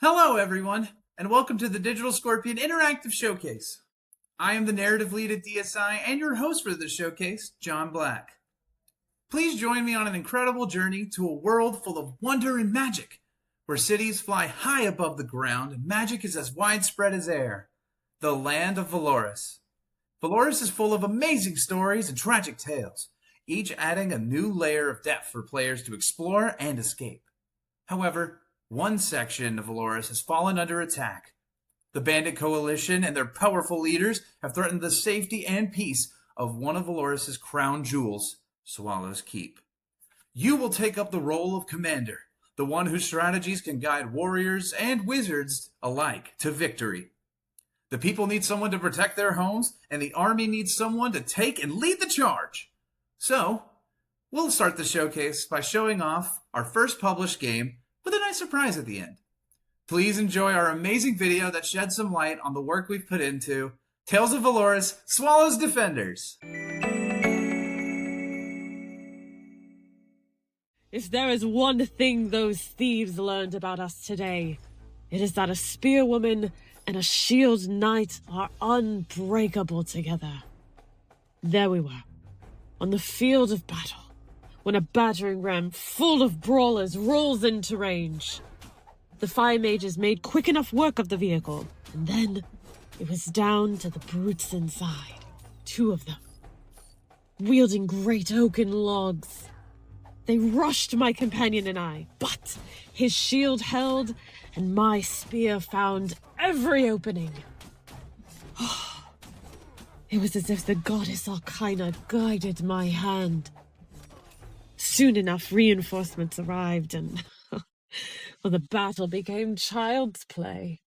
Hello, everyone, and welcome to the Digital Scorpion Interactive Showcase. I am the narrative lead at DSI and your host for this showcase, John Black. Please join me on an incredible journey to a world full of wonder and magic, where cities fly high above the ground and magic is as widespread as air. The land of Valoris. Valoris is full of amazing stories and tragic tales, each adding a new layer of depth for players to explore and escape. However, one section of Valoris has fallen under attack. The Bandit Coalition and their powerful leaders have threatened the safety and peace of one of Valoris' crown jewels, Swallow's Keep. You will take up the role of commander, the one whose strategies can guide warriors and wizards alike to victory. The people need someone to protect their homes, and the army needs someone to take and lead the charge. So, we'll start the showcase by showing off our first published game with a nice surprise at the end. Please enjoy our amazing video that sheds some light on the work we've put into Tales of Valoris, Swallow's Defenders. If there is one thing those thieves learned about us today, it is that a spearwoman and a shield knight are unbreakable together. There we were, on the field of battle, when a battering ram full of brawlers rolls into range. The fire mages made quick enough work of the vehicle, and then it was down to the brutes inside, 2 of them, wielding great oaken logs. They rushed my companion and I, but his shield held, and my spear found every opening. It was as if the goddess Arcana guided my hand. Soon enough, reinforcements arrived, and well, the battle became child's play.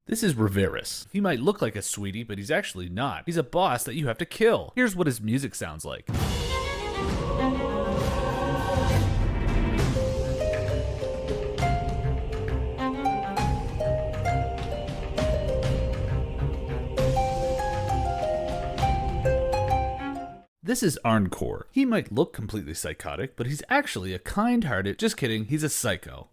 This is Valoris. He might look like a sweetie, but he's actually not. He's a boss that you have to kill. Here's what his music sounds like. This is Arncore. He might look completely psychotic, but he's actually a kind-hearted, just kidding, he's a psycho.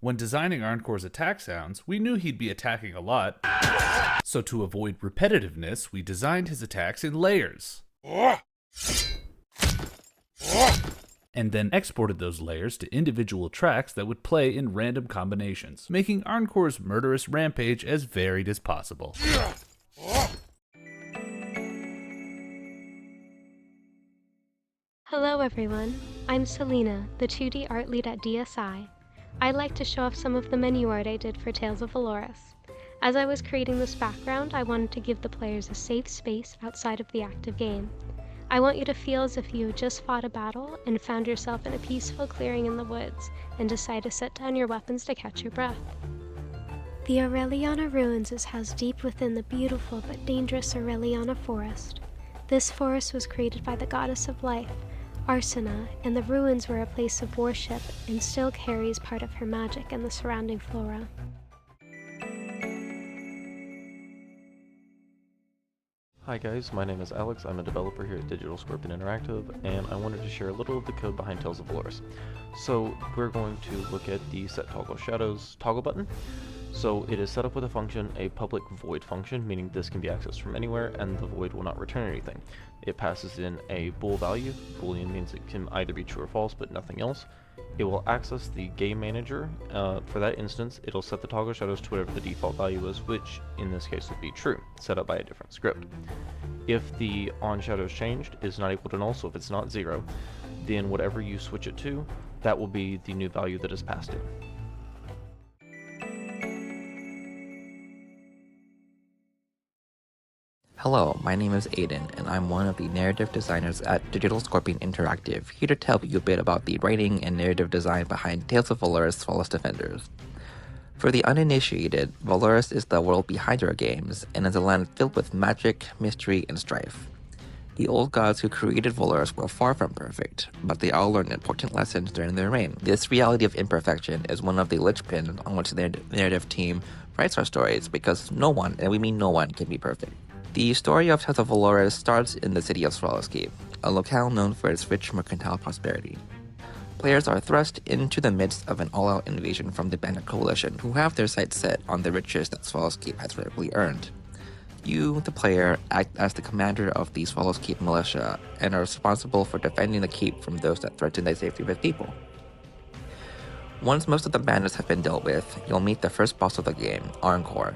When designing Arncore's attack sounds, we knew he'd be attacking a lot, so to avoid repetitiveness, we designed his attacks in layers. And then exported those layers to individual tracks that would play in random combinations, making Arncore's murderous rampage as varied as possible. Hello everyone, I'm Selena, the 2D art lead at DSI. I'd like to show off some of the menu art I did for Tales of Valoris. As I was creating this background, I wanted to give the players a safe space outside of the active game. I want you to feel as if you had just fought a battle and found yourself in a peaceful clearing in the woods and decide to set down your weapons to catch your breath. The Aureliana Ruins is housed deep within the beautiful but dangerous Aureliana Forest. This forest was created by the goddess of life, Arsena, and the ruins were a place of worship and still carries part of her magic in the surrounding flora. Hi guys, my name is Alex. I'm a developer here at Digital Scorpion Interactive, and I wanted to share a little of the code behind Tales of Valoris. So we're going to look at the Set Toggle Shadows toggle button. So it is set up with a function, a public void function, meaning this can be accessed from anywhere and the void will not return anything. It passes in a bool value. Boolean means it can either be true or false, but nothing else. It will access the game manager. For that instance, it'll set the toggle shadows to whatever the default value is, which in this case would be true, set up by a different script. If the on shadows changed is not equal to null, so if it's not 0, then whatever you switch it to, that will be the new value that is passed in. Hello, my name is Aiden, and I'm one of the narrative designers at Digital Scorpion Interactive, here to tell you a bit about the writing and narrative design behind Tales of Valoris Flawless Defenders. For the uninitiated, Valoris is the world behind our games, and is a land filled with magic, mystery, and strife. The old gods who created Valoris were far from perfect, but they all learned important lessons during their reign. This reality of imperfection is one of the linchpins on which the narrative team writes our stories, because no one, and we mean no one, can be perfect. The story of Tales of Valoris starts in the city of Swallowscape, a locale known for its rich mercantile prosperity. Players are thrust into the midst of an all-out invasion from the Bandit Coalition, who have their sights set on the riches that Swallowscape has rightfully earned. You, the player, act as the commander of the Swallowscape militia, and are responsible for defending the keep from those that threaten the safety of its people. Once most of the bandits have been dealt with, you'll meet the first boss of the game, Encore.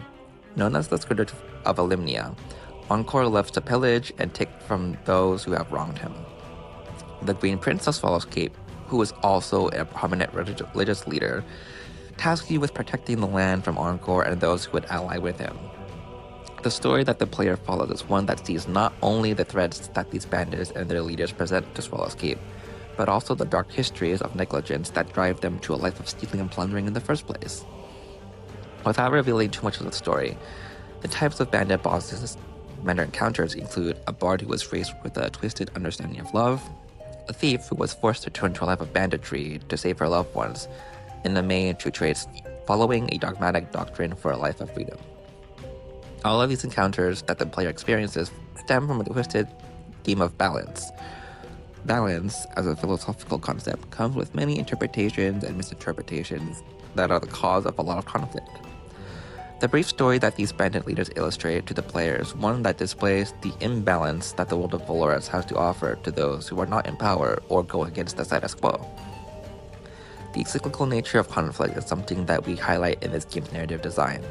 Known as the Scourge of Elimnia, Encore loves to pillage and take from those who have wronged him. The Green Prince of Swallowscape, who is also a prominent religious leader, tasks you with protecting the land from Encore and those who would ally with him. The story that the player follows is one that sees not only the threats that these bandits and their leaders present to Swallowscape, but also the dark histories of negligence that drive them to a life of stealing and plundering in the first place. Without revealing too much of the story, the types of bandit bosses Commander encounters include a bard who was raised with a twisted understanding of love, a thief who was forced to turn to a life of banditry to save her loved ones, and a mage who trades following a dogmatic doctrine for a life of freedom. All of these encounters that the player experiences stem from a twisted theme of balance. Balance, as a philosophical concept, comes with many interpretations and misinterpretations that are the cause of a lot of conflict. The brief story that these bandit leaders illustrate to the player is one that displays the imbalance that the world of Valoris has to offer to those who are not in power or go against the status quo. The cyclical nature of conflict is something that we highlight in this game's narrative design.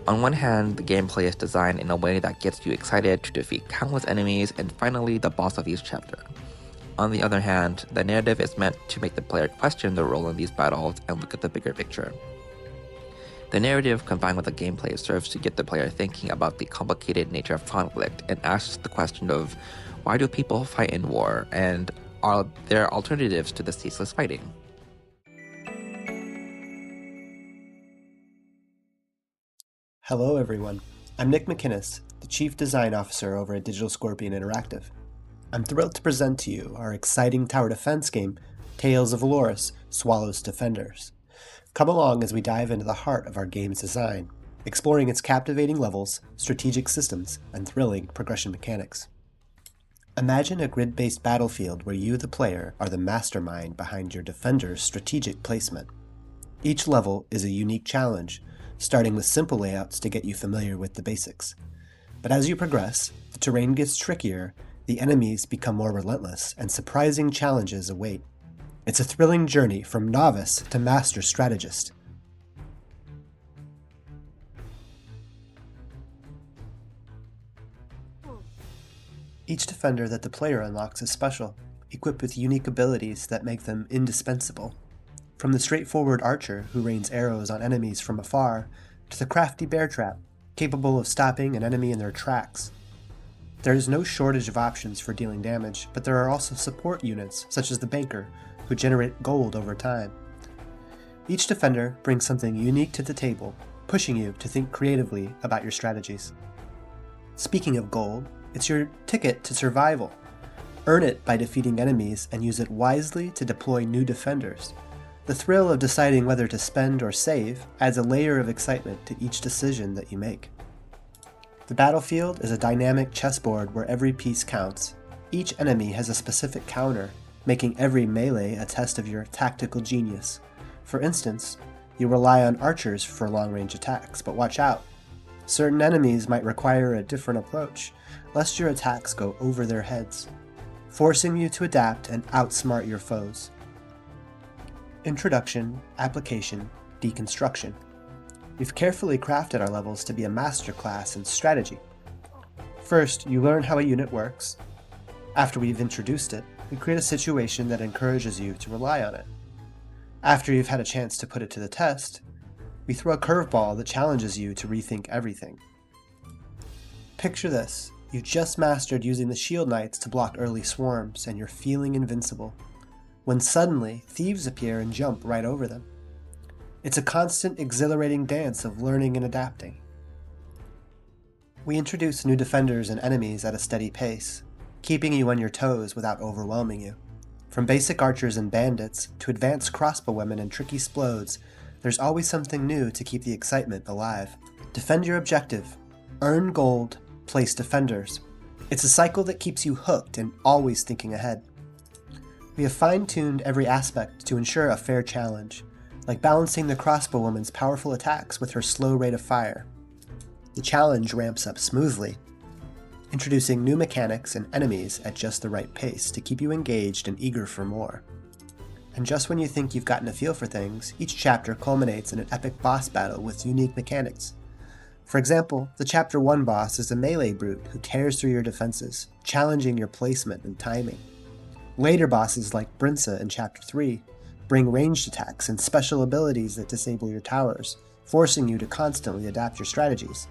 On one hand, the gameplay is designed in a way that gets you excited to defeat countless enemies and finally the boss of each chapter. On the other hand, the narrative is meant to make the player question their role in these battles and look at the bigger picture. The narrative combined with the gameplay serves to get the player thinking about the complicated nature of conflict and asks the question of why do people fight in war, and are there alternatives to the ceaseless fighting? Hello everyone, I'm Nick McInnes, the Chief Design Officer over at Digital Scorpion Interactive. I'm thrilled to present to you our exciting tower defense game, Tales of Valoris, Swallow's Defenders. Come along as we dive into the heart of our game's design, exploring its captivating levels, strategic systems, and thrilling progression mechanics. Imagine a grid-based battlefield where you, the player, are the mastermind behind your defender's strategic placement. Each level is a unique challenge, starting with simple layouts to get you familiar with the basics. But as you progress, the terrain gets trickier, the enemies become more relentless, and surprising challenges await. It's a thrilling journey from novice to master strategist. Each defender that the player unlocks is special, equipped with unique abilities that make them indispensable. From the straightforward archer who rains arrows on enemies from afar, to the crafty bear trap, capable of stopping an enemy in their tracks. There is no shortage of options for dealing damage, but there are also support units, such as the banker, who generate gold over time. Each defender brings something unique to the table, pushing you to think creatively about your strategies. Speaking of gold, it's your ticket to survival. Earn it by defeating enemies and use it wisely to deploy new defenders. The thrill of deciding whether to spend or save adds a layer of excitement to each decision that you make. The battlefield is a dynamic chessboard where every piece counts. Each enemy has a specific counter, making every melee a test of your tactical genius. For instance, You rely on archers for long-range attacks, but watch out. Certain enemies might require a different approach, lest your attacks go over their heads, forcing you to adapt and outsmart your foes. Introduction, Application, Deconstruction. We've carefully crafted our levels to be a masterclass in strategy. First, you learn how a unit works. After we've introduced it, we create a situation that encourages you to rely on it. After you've had a chance to put it to the test, we throw a curveball that challenges you to rethink everything. Picture this. You just mastered using the Shield Knights to block early swarms, and you're feeling invincible, when suddenly thieves appear and jump right over them. It's a constant, exhilarating dance of learning and adapting. We introduce new defenders and enemies at a steady pace, keeping you on your toes without overwhelming you. From basic archers and bandits to advanced crossbowwomen and tricky splodes, there's always something new to keep the excitement alive. Defend your objective, earn gold, place defenders. It's a cycle that keeps you hooked and always thinking ahead. We have fine-tuned every aspect to ensure a fair challenge, like balancing the crossbowwoman's powerful attacks with her slow rate of fire. The challenge ramps up smoothly, introducing new mechanics and enemies at just the right pace to keep you engaged and eager for more. And just when you think you've gotten a feel for things, each chapter culminates in an epic boss battle with unique mechanics. For example, the Chapter 1 boss is a melee brute who tears through your defenses, challenging your placement and timing. Later bosses like Brinsa in Chapter 3 bring ranged attacks and special abilities that disable your towers, forcing you to constantly adapt your strategies.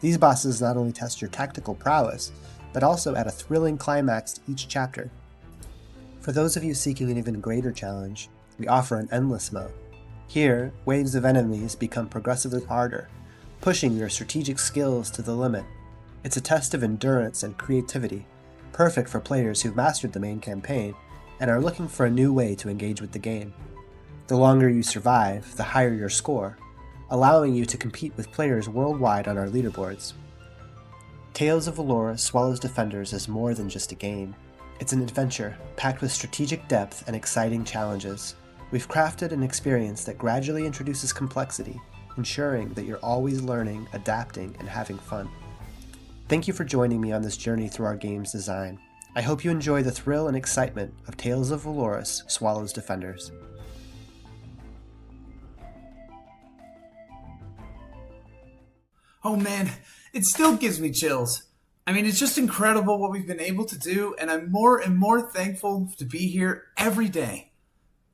These bosses not only test your tactical prowess, but also add a thrilling climax to each chapter. For those of you seeking an even greater challenge, we offer an endless mode. Here, waves of enemies become progressively harder, pushing your strategic skills to the limit. It's a test of endurance and creativity, perfect for players who've mastered the main campaign and are looking for a new way to engage with the game. The longer you survive, the higher your score, allowing you to compete with players worldwide on our leaderboards. Tales of Valoris Swallows Defenders is more than just a game. It's an adventure, packed with strategic depth and exciting challenges. We've crafted an experience that gradually introduces complexity, ensuring that you're always learning, adapting, and having fun. Thank you for joining me on this journey through our game's design. I hope you enjoy the thrill and excitement of Tales of Valoris Swallows Defenders. Oh man, it still gives me chills. I mean, it's just incredible what we've been able to do, and I'm more and more thankful to be here every day.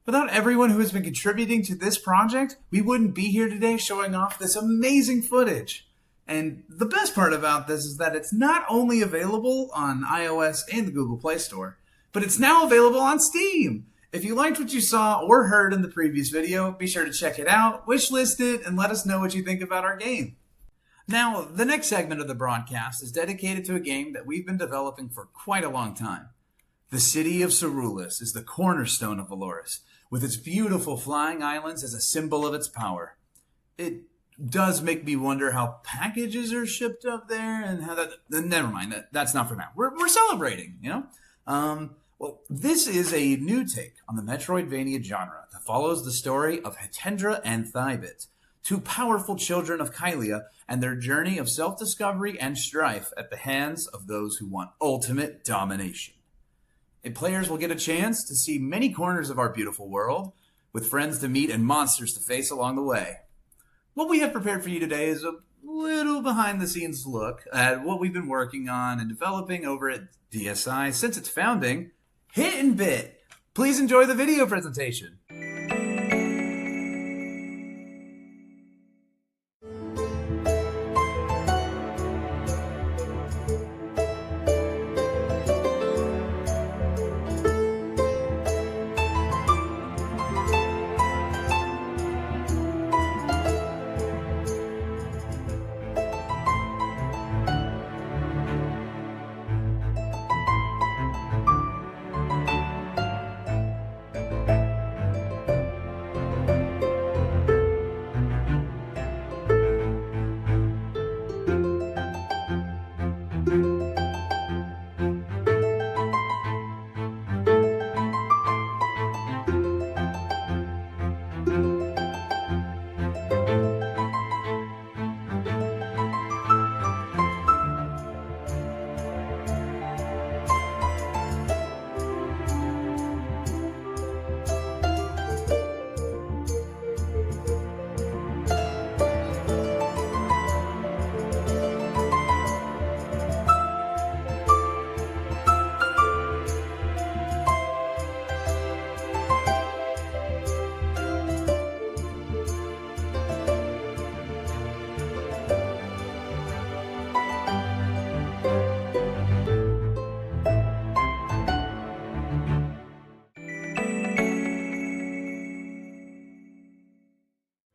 Without everyone who has been contributing to this project, we wouldn't be here today showing off this amazing footage. And the best part about this is that it's not only available on iOS and the Google Play Store, but it's now available on Steam. If you liked what you saw or heard in the previous video, be sure to check it out, wishlist it, and let us know what you think about our game. Now, the next segment of the broadcast is dedicated to a game that we've been developing for quite a long time. The city of Ceruleus is the cornerstone of Valoris, with its beautiful flying islands as a symbol of its power. It does make me wonder how packages are shipped up there and how that... Never mind, that's not for now. We're celebrating, you know? Well, this is a new take on the Metroidvania genre that follows the story of Hetendra and Thybit, two powerful children of Kylia and their journey of self-discovery and strife at the hands of those who want ultimate domination. And players will get a chance to see many corners of our beautiful world, with friends to meet and monsters to face along the way. What we have prepared for you today is a little behind-the-scenes look at what we've been working on and developing over at DSI since its founding, Hit and Bit. Please enjoy the video presentation.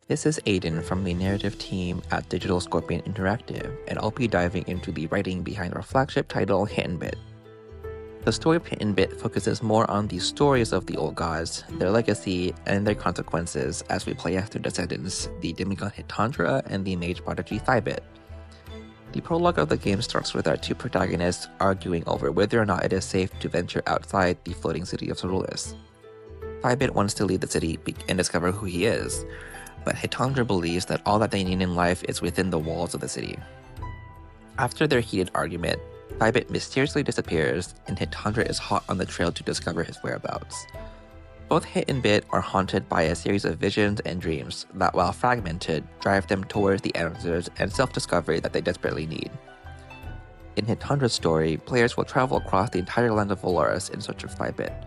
This is Aiden from the narrative team at Digital Scorpion Interactive, and I'll be diving into the writing behind our flagship title, Hit and Bit. The story of Hit and Bit focuses more on the stories of the old gods, their legacy, and their consequences as we play as their descendants, the demigod Hitandra and the mage prodigy Thybit. The prologue of the game starts with our two protagonists arguing over whether or not it is safe to venture outside the floating city of Valoris. Thybit wants to leave the city and discover who he is, but Hitandra believes that all that they need in life is within the walls of the city. After their heated argument, Thybit mysteriously disappears, and Hitandra is hot on the trail to discover his whereabouts. Both Hit and Bit are haunted by a series of visions and dreams that, while fragmented, drive them towards the answers and self-discovery that they desperately need. In Hitandra's story, players will travel across the entire land of Valoris in search of Thybit.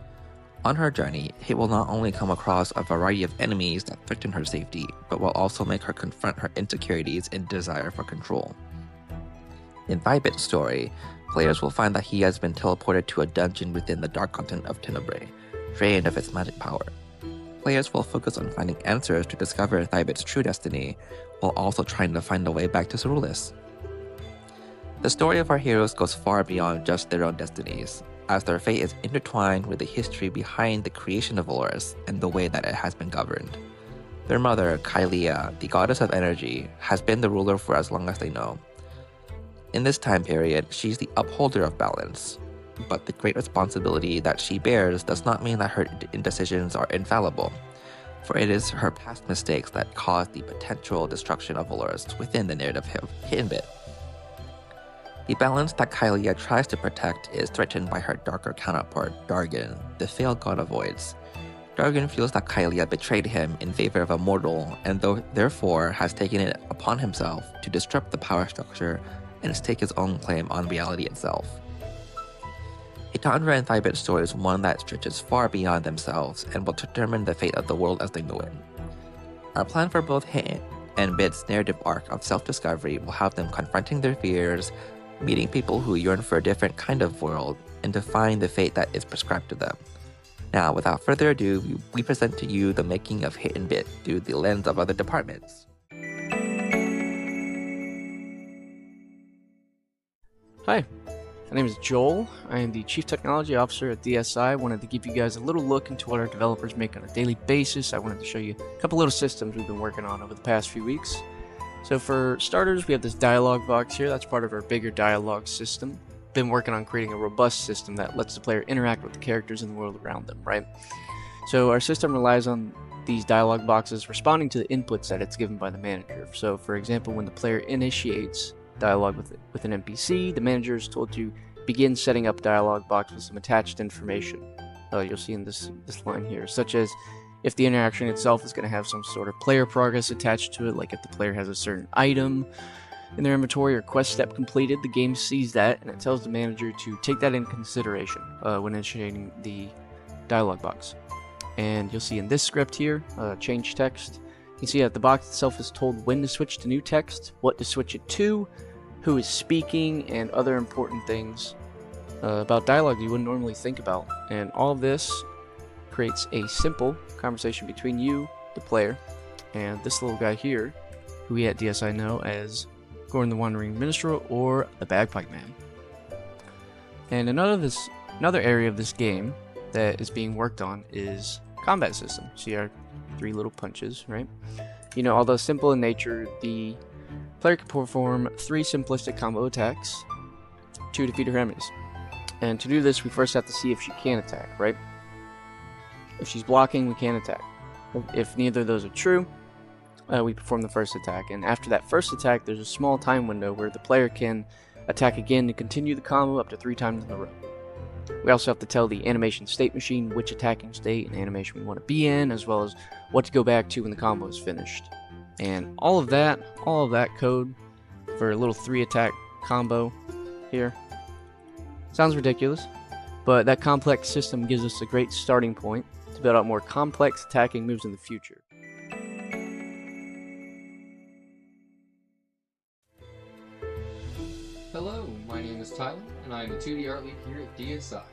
On her journey, Hit will not only come across a variety of enemies that threaten her safety, but will also make her confront her insecurities and desire for control. In Thybit's story, players will find that he has been teleported to a dungeon within the dark continent of Tenebrae, drained of its magic power. Players will focus on finding answers to discover Thybit's true destiny, while also trying to find a way back to Ceruleus. The story of our heroes goes far beyond just their own destinies, as their fate is intertwined with the history behind the creation of Valoris and the way that it has been governed. Their mother, Kylea, the goddess of energy, has been the ruler for as long as they know. In this time period, she's the upholder of balance, but the great responsibility that she bears does not mean that her indecisions are infallible, for it is her past mistakes that cause the potential destruction of Valoris within the narrative of Hit and Bit. The balance that Kylea tries to protect is threatened by her darker counterpart, Dargan, the failed god of voids. Dargan feels that Kylea betrayed him in favor of a mortal, and therefore has taken it upon himself to disrupt the power structure and stake his own claim on reality itself. Hitandra and Thybit's story is one that stretches far beyond themselves and will determine the fate of the world as they know it. Our plan for both Hit and Bit's narrative arc of self-discovery will have them confronting their fears, meeting people who yearn for a different kind of world, and defying the fate that is prescribed to them. Now, without further ado, we present to you the making of Hit and Bit through the lens of other departments. Hi, my name is Joel. I am the Chief Technology Officer at DSI. I wanted to give you guys a little look into what our developers make on a daily basis. I wanted to show you a couple little systems we've been working on over the past few weeks. So for starters, we have this dialogue box here. That's part of our bigger dialogue system. Been working on creating a robust system that lets the player interact with the characters in the world around them, right? So our system relies on these dialogue boxes responding to the inputs that it's given by the manager. So for example, when the player initiates dialogue with an NPC, the manager is told to begin setting up dialogue box with some attached information. You'll see in this line here, such as if the interaction itself is going to have some sort of player progress attached to it, like if the player has a certain item in their inventory or quest step completed, the game sees that and it tells the manager to take that into consideration when initiating the dialogue box. And you'll see in this script here, change text, you can see that the box itself is told when to switch to new text, what to switch it to, who is speaking, and other important things about dialogue you wouldn't normally think about. And all of this creates a simple conversation between you, the player, and this little guy here, who we at DSI know as Gordon the Wandering Minstrel or the Bagpipe Man. And another area of this game that is being worked on is combat system. See our three little punches, right? You know, although simple in nature, the player can perform 3 simplistic combo attacks to defeat her enemies. And to do this, we first have to see if she can attack, right? If she's blocking, we can't attack. If neither of those are true, we perform the first attack. And after that first attack, there's a small time window where the player can attack again to continue the combo up to 3 times in a row. We also have to tell the animation state machine which attacking state and animation we want to be in, as well as what to go back to when the combo is finished. And all of that code for a little 3 attack combo here sounds ridiculous, but that complex system gives us a great starting point to build out more complex attacking moves in the future. Hello, my name is Tyler, and I am the 2D art lead here at DSI.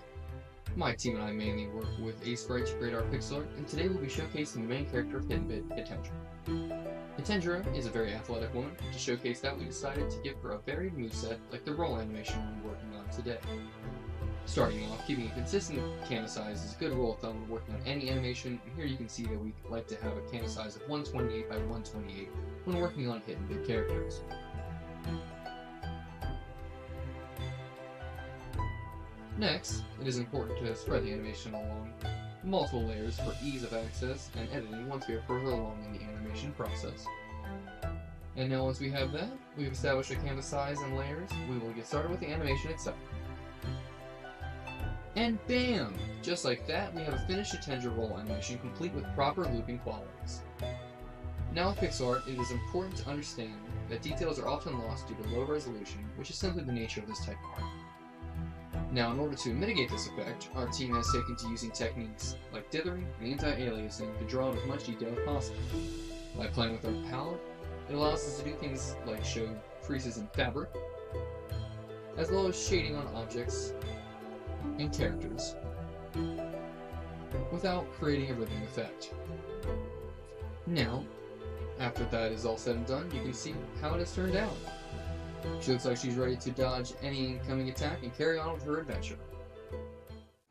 My team and I mainly work with Ace Bright to create our pixel art, and today we'll be showcasing the main character of Hit and Bit, Hitandra. Tendra is a very athletic woman. To showcase that, we decided to give her a varied moveset like the roll animation we're working on today. Starting off, keeping a consistent canvas size is a good rule of thumb when working on any animation, and here you can see that we like to have a canvas size of 128 by 128 when working on hidden bit characters. Next, it is important to spread the animation along multiple layers for ease of access and editing once we are further along in the animation process. And now once we have that, we've established a canvas size and layers, we will get started with the animation itself. And bam! Just like that, we have a finished Tendra roll animation complete with proper looping qualities. Now with pixel art, it is important to understand that details are often lost due to low resolution, which is simply the nature of this type of art. Now, in order to mitigate this effect, our team has taken to using techniques like dithering and anti-aliasing to draw in as much detail as possible. By playing with our palette, it allows us to do things like show creases in fabric, as well as shading on objects and characters, without creating a ribbon effect. Now, after that is all said and done, you can see how it has turned out. She looks like she's ready to dodge any incoming attack and carry on with her adventure.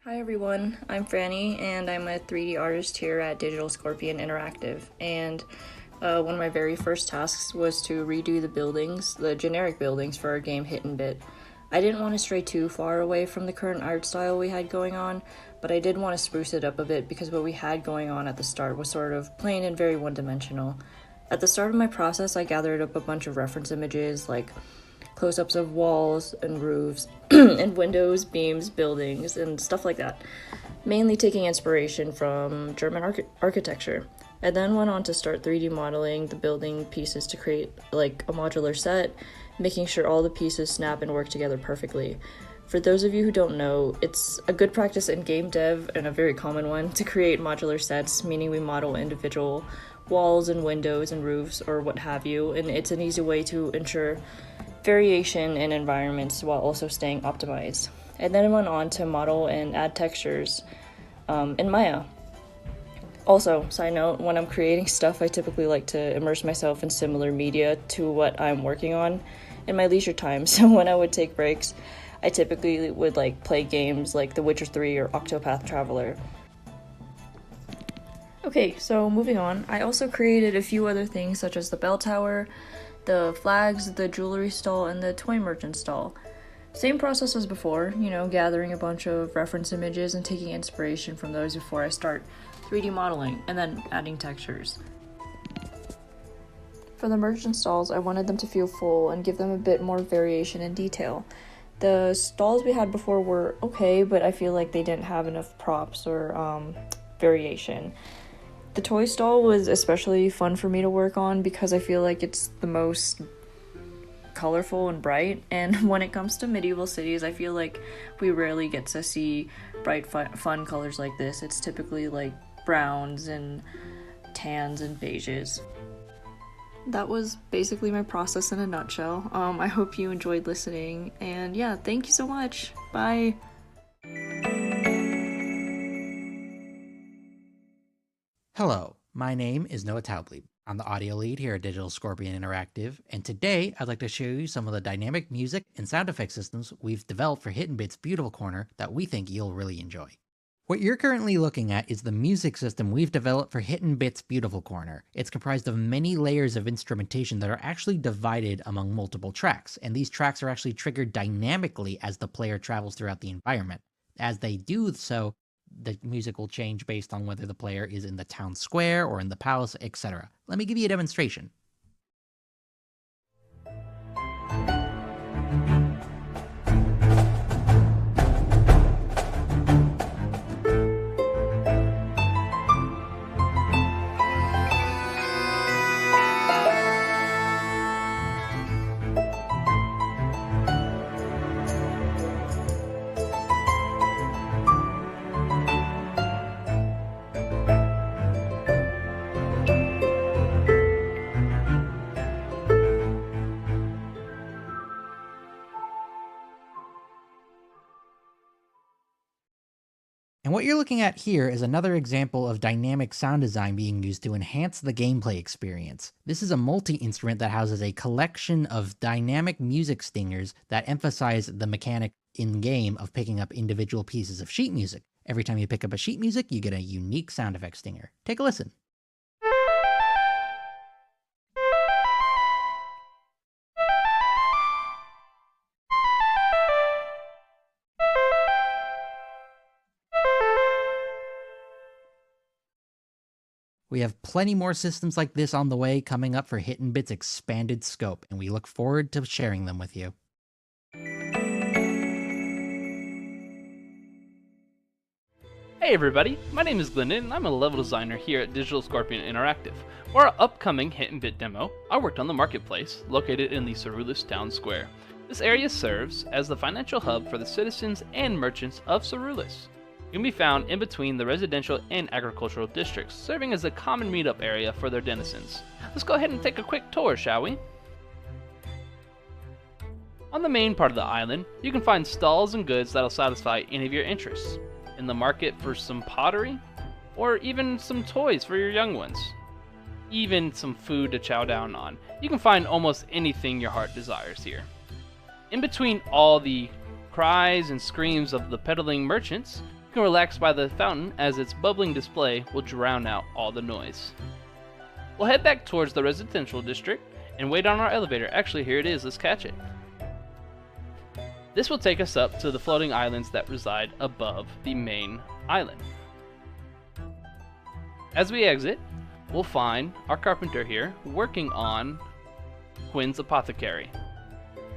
Hi everyone, I'm Franny and I'm a 3D artist here at Digital Scorpion Interactive, and one of my very first tasks was to redo the buildings, the generic buildings for our game Hidden Bit. I didn't want to stray too far away from the current art style we had going on, but I did want to spruce it up a bit because what we had going on at the start was sort of plain and very one-dimensional. At the start of my process, I gathered up a bunch of reference images like close-ups of walls and roofs and windows, beams, buildings, and stuff like that, mainly taking inspiration from German architecture. I then went on to start 3D modeling the building pieces to create like a modular set, making sure all the pieces snap and work together perfectly. For those of you who don't know, it's a good practice in game dev and a very common one to create modular sets, meaning we model individual walls and windows and roofs or what have you, and it's an easy way to ensure variation in environments while also staying optimized. And then I went on to model and add textures in Maya. Also, side note, when I'm creating stuff, I typically like to immerse myself in similar media to what I'm working on in my leisure time. So when I would take breaks, I typically would like play games like The Witcher 3 or Octopath Traveler. Okay, so moving on, I also created a few other things such as the bell tower, the flags, the jewelry stall, and the toy merchant stall. Same process as before, gathering a bunch of reference images and taking inspiration from those before I start 3D modeling, and then adding textures. For the merchant stalls, I wanted them to feel full and give them a bit more variation and detail. The stalls we had before were okay, but I feel like they didn't have enough props or variation. The toy stall was especially fun for me to work on because I feel like it's the most colorful and bright, and when it comes to medieval cities, I feel like we rarely get to see bright fun colors like this. It's typically like browns and tans and beiges. That was basically my process in a nutshell. I hope you enjoyed listening, and yeah, thank you so much. Bye! Hello, my name is Noah Taubli. I'm the audio lead here at Digital Scorpion Interactive, and today I'd like to show you some of the dynamic music and sound effect systems we've developed for Hidden Bit's Beautiful Corner that we think you'll really enjoy. What you're currently looking at is the music system we've developed for Hidden Bit's Beautiful Corner. It's comprised of many layers of instrumentation that are actually divided among multiple tracks, and these tracks are actually triggered dynamically as the player travels throughout the environment. As they do so, the music will change based on whether the player is in the town square or in the palace, etc. Let me give you a demonstration. And what you're looking at here is another example of dynamic sound design being used to enhance the gameplay experience. This is a multi-instrument that houses a collection of dynamic music stingers that emphasize the mechanic in-game of picking up individual pieces of sheet music. Every time you pick up a sheet music, you get a unique sound effect stinger. Take a listen. We have plenty more systems like this on the way coming up for Hittin' Bit's expanded scope, and we look forward to sharing them with you. Hey everybody, my name is Glendon and I'm a level designer here at Digital Scorpion Interactive. For our upcoming Hittin' Bit demo, I worked on the marketplace located in the Cerulus Town Square. This area serves as the financial hub for the citizens and merchants of Cerulus. It can be found in between the residential and agricultural districts, serving as a common meetup area for their denizens. Let's go ahead and take a quick tour, shall we? On the main part of the island, you can find stalls and goods that'll satisfy any of your interests. In the market for some pottery, or even some toys for your young ones. Even some food to chow down on. You can find almost anything your heart desires here. In between all the cries and screams of the peddling merchants, you can relax by the fountain as its bubbling display will drown out all the noise. We'll head back towards the residential district and wait on our elevator. Actually, here it is, let's catch it. This will take us up to the floating islands that reside above the main island. As we exit, we'll find our carpenter here working on Quinn's apothecary.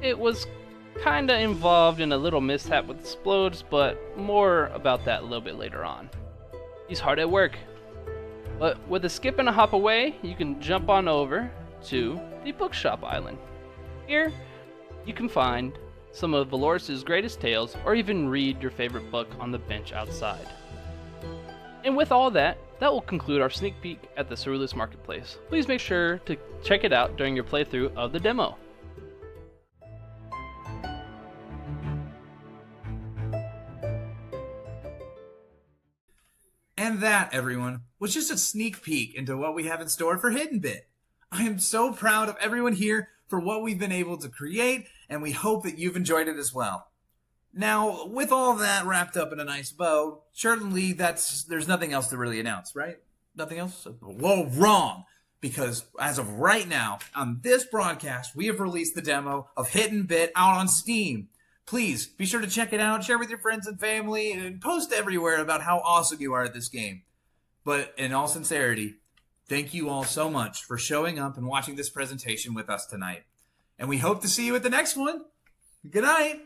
It was kinda involved in a little mishap with explodes, but more about that a little bit later on. He's hard at work. But with a skip and a hop away, you can jump on over to the bookshop island. Here, you can find some of Valoris' greatest tales, or even read your favorite book on the bench outside. And with all that, that will conclude our sneak peek at the Cerulus Marketplace. Please make sure to check it out during your playthrough of the demo. And that, everyone, was just a sneak peek into what we have in store for Hittin' Bit. I am so proud of everyone here for what we've been able to create, and we hope that you've enjoyed it as well. Now, with all that wrapped up in a nice bow, certainly there's nothing else to really announce, right? Nothing else? Whoa, wrong! Because as of right now, on this broadcast, we have released the demo of Hittin' Bit out on Steam. Please, be sure to check it out, share with your friends and family, and post everywhere about how awesome you are at this game. But in all sincerity, thank you all so much for showing up and watching this presentation with us tonight. And we hope to see you at the next one. Good night.